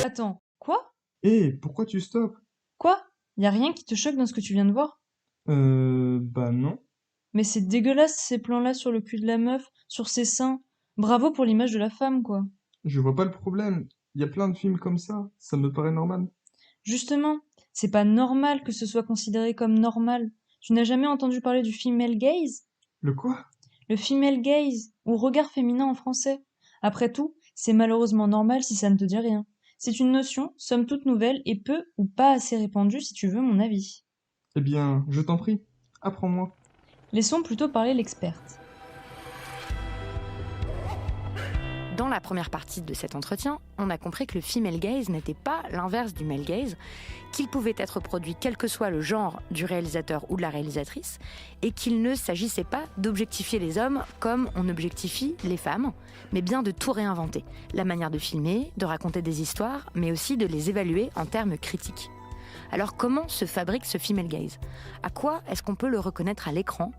Attends, quoi? Hé, pourquoi tu stoppes? Quoi? Y a rien qui te choque dans ce que tu viens de voir? Bah non. Mais c'est dégueulasse ces plans-là sur le cul de la meuf, sur ses seins. Bravo pour l'image de la femme, quoi. Je vois pas le problème. Il y a plein de films comme ça me paraît normal. Justement, c'est pas normal que ce soit considéré comme normal. Tu n'as jamais entendu parler du female gaze? Le quoi? Le female gaze, ou regard féminin en français. Après tout, c'est malheureusement normal si ça ne te dit rien. C'est une notion, somme toute nouvelle, et peu ou pas assez répandue si tu veux mon avis. Eh bien, je t'en prie, apprends-moi. Laissons plutôt parler l'experte. Dans la première partie de cet entretien, on a compris que le female gaze n'était pas l'inverse du male gaze, qu'il pouvait être produit quel que soit le genre du réalisateur ou de la réalisatrice, et qu'il ne s'agissait pas d'objectifier les hommes comme on objectifie les femmes, mais bien de tout réinventer. La manière de filmer, de raconter des histoires, mais aussi de les évaluer en termes critiques. Alors comment se fabrique ce female gaze? À quoi est-ce qu'on peut le reconnaître à l'écran?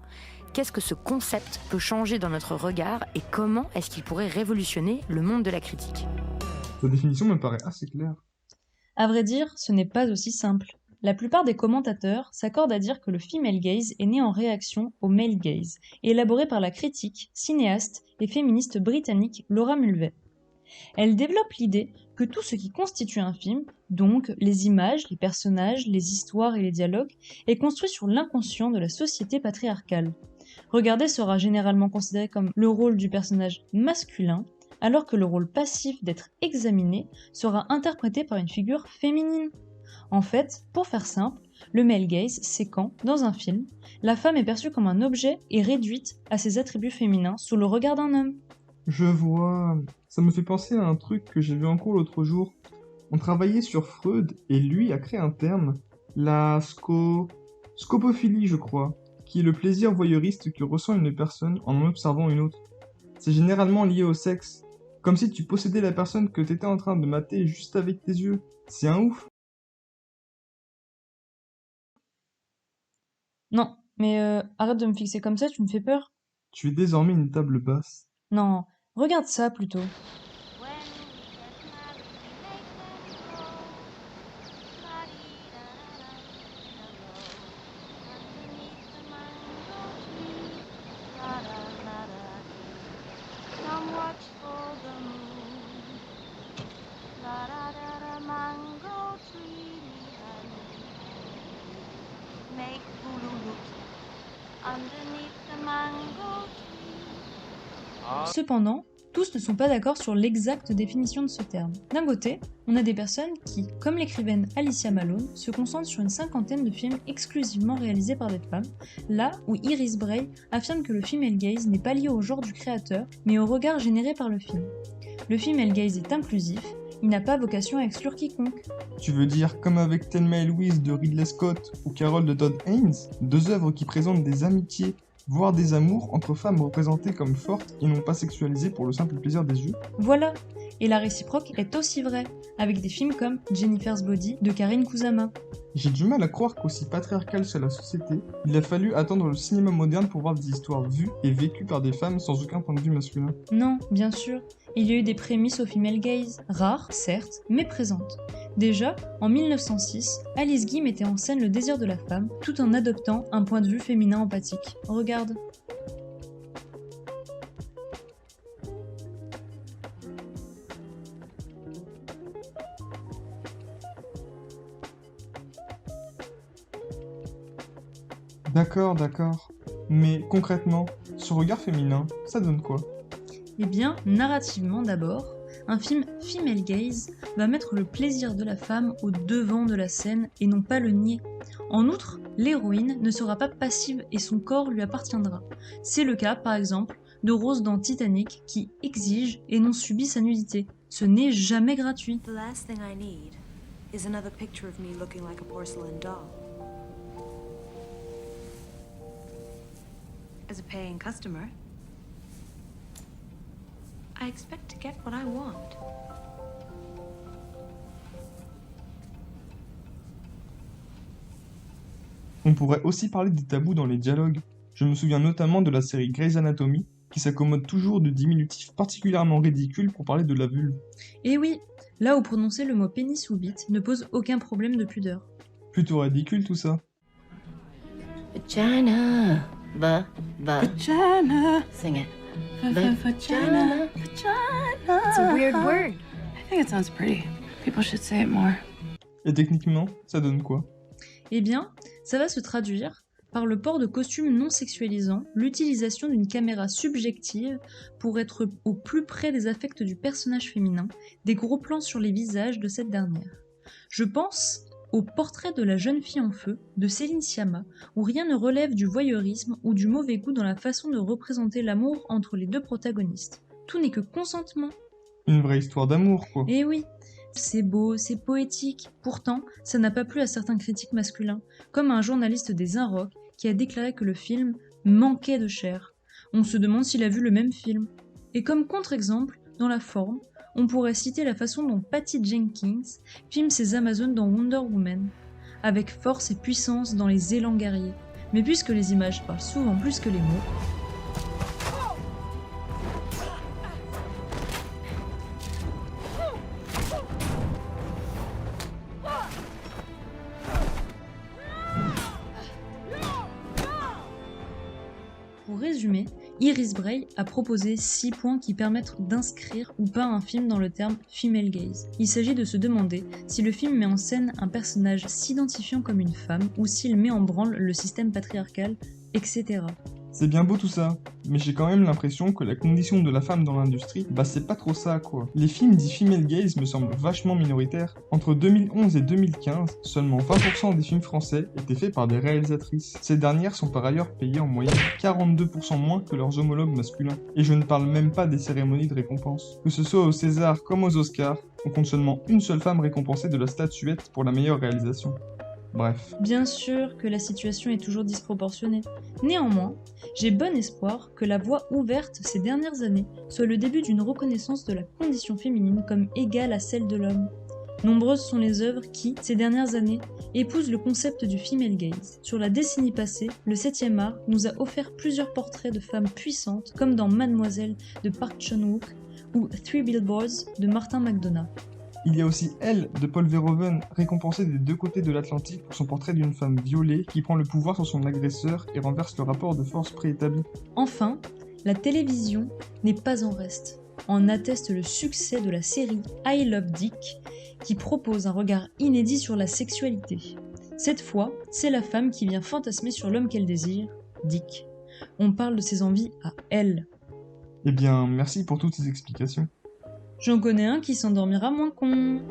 Qu'est-ce que ce concept peut changer dans notre regard et comment est-ce qu'il pourrait révolutionner le monde de la critique? Ta définition me paraît assez claire. À vrai dire, ce n'est pas aussi simple. La plupart des commentateurs s'accordent à dire que le female gaze est né en réaction au male gaze, élaboré par la critique, cinéaste et féministe britannique Laura Mulvey. Elle développe l'idée que tout ce qui constitue un film, donc les images, les personnages, les histoires et les dialogues, est construit sur l'inconscient de la société patriarcale. Regarder sera généralement considéré comme le rôle du personnage masculin, alors que le rôle passif d'être examiné sera interprété par une figure féminine. En fait, pour faire simple, le male gaze, c'est quand, dans un film, la femme est perçue comme un objet et réduite à ses attributs féminins sous le regard d'un homme. Je vois. Ça me fait penser à un truc que j'ai vu en cours l'autre jour. On travaillait sur Freud et lui a créé un terme, scopophilie, je crois, qui est le plaisir voyeuriste que ressent une personne en observant une autre. C'est généralement lié au sexe, comme si tu possédais la personne que t'étais en train de mater juste avec tes yeux. C'est un ouf. Non, mais arrête de me fixer comme ça, tu me fais peur. Tu es désormais une table basse. Non, regarde ça plutôt. Cependant, tous ne sont pas d'accord sur l'exacte définition de ce terme. D'un côté, on a des personnes qui, comme l'écrivaine Alicia Malone, se concentrent sur une cinquantaine de films exclusivement réalisés par des femmes, là où Iris Bray affirme que le female gaze n'est pas lié au genre du créateur, mais au regard généré par le film. Le female gaze est inclusif, il n'a pas vocation à exclure quiconque. Tu veux dire comme avec Thelma et Louise de Ridley Scott ou Carol de Todd Haynes, deux œuvres qui présentent des amitiés, voire des amours entre femmes représentées comme fortes et non pas sexualisées pour le simple plaisir des yeux? Voilà, et la réciproque est aussi vraie, avec des films comme Jennifer's Body de Karine Kusama. J'ai du mal à croire qu'aussi patriarcale soit la société, il a fallu attendre le cinéma moderne pour voir des histoires vues et vécues par des femmes sans aucun point de vue masculin. Non, bien sûr, il y a eu des prémices au female gaze, rares, certes, mais présentes. Déjà, en 1906, Alice Guy mettait en scène le désir de la femme, tout en adoptant un point de vue féminin empathique. Regarde. D'accord, d'accord. Mais concrètement, ce regard féminin, ça donne quoi? Eh bien, narrativement d'abord, un film female gaze va mettre le plaisir de la femme au devant de la scène et non pas le nier. En outre, l'héroïne ne sera pas passive et son corps lui appartiendra. C'est le cas, par exemple, de Rose dans Titanic qui exige et non subit sa nudité. Ce n'est jamais gratuit. The last thing I need is another picture of me looking like a porcelain doll. As a paying customer, I expect to get what I want. On pourrait aussi parler des tabous dans les dialogues. Je me souviens notamment de la série Grey's Anatomy, qui s'accommode toujours de diminutifs particulièrement ridicules pour parler de la vulve. Et oui, là où prononcer le mot pénis ou bite ne pose aucun problème de pudeur. Plutôt ridicule tout ça. Vagina. Vagina. Sing it. Vagina. It's a weird word. I think it sounds pretty. People should say it more. Et techniquement, ça donne quoi? Eh bien, ça va se traduire par le port de costumes non sexualisants, l'utilisation d'une caméra subjective pour être au plus près des affects du personnage féminin, des gros plans sur les visages de cette dernière. Je pense au portrait de la jeune fille en feu de Céline Sciamma, où rien ne relève du voyeurisme ou du mauvais goût dans la façon de représenter l'amour entre les deux protagonistes. Tout n'est que consentement. Une vraie histoire d'amour, quoi. Et oui, c'est beau, c'est poétique. Pourtant, ça n'a pas plu à certains critiques masculins, comme à un journaliste des Inrocks qui a déclaré que le film manquait de chair. On se demande s'il a vu le même film. Et comme contre-exemple, dans la forme, on pourrait citer la façon dont Patty Jenkins filme ses Amazones dans Wonder Woman, avec force et puissance dans les élans guerriers. Mais puisque les images parlent souvent plus que les mots, pour résumer, Iris Bray a proposé 6 points qui permettent d'inscrire ou pas un film dans le terme female gaze. Il s'agit de se demander si le film met en scène un personnage s'identifiant comme une femme ou s'il met en branle le système patriarcal, etc. C'est bien beau tout ça, mais j'ai quand même l'impression que la condition de la femme dans l'industrie, c'est pas trop ça quoi. Les films dits female gaze me semblent vachement minoritaires. Entre 2011 et 2015, seulement 20% des films français étaient faits par des réalisatrices. Ces dernières sont par ailleurs payées en moyenne 42% moins que leurs homologues masculins. Et je ne parle même pas des cérémonies de récompense. Que ce soit aux Césars comme aux Oscars, on compte seulement une seule femme récompensée de la statuette pour la meilleure réalisation. Bref. Bien sûr que la situation est toujours disproportionnée. Néanmoins, j'ai bon espoir que la voie ouverte ces dernières années soit le début d'une reconnaissance de la condition féminine comme égale à celle de l'homme. Nombreuses sont les œuvres qui, ces dernières années, épousent le concept du female gaze. Sur la décennie passée, le 7e art nous a offert plusieurs portraits de femmes puissantes, comme dans Mademoiselle de Park Chan-wook ou Three Billboards de Martin McDonagh. Il y a aussi Elle de Paul Verhoeven, récompensé des deux côtés de l'Atlantique pour son portrait d'une femme violée qui prend le pouvoir sur son agresseur et renverse le rapport de force préétabli. Enfin, la télévision n'est pas en reste. En atteste le succès de la série I Love Dick, qui propose un regard inédit sur la sexualité. Cette fois, c'est la femme qui vient fantasmer sur l'homme qu'elle désire, Dick. On parle de ses envies à elle. Eh bien, merci pour toutes ces explications. J'en connais un qui s'endormira moins con.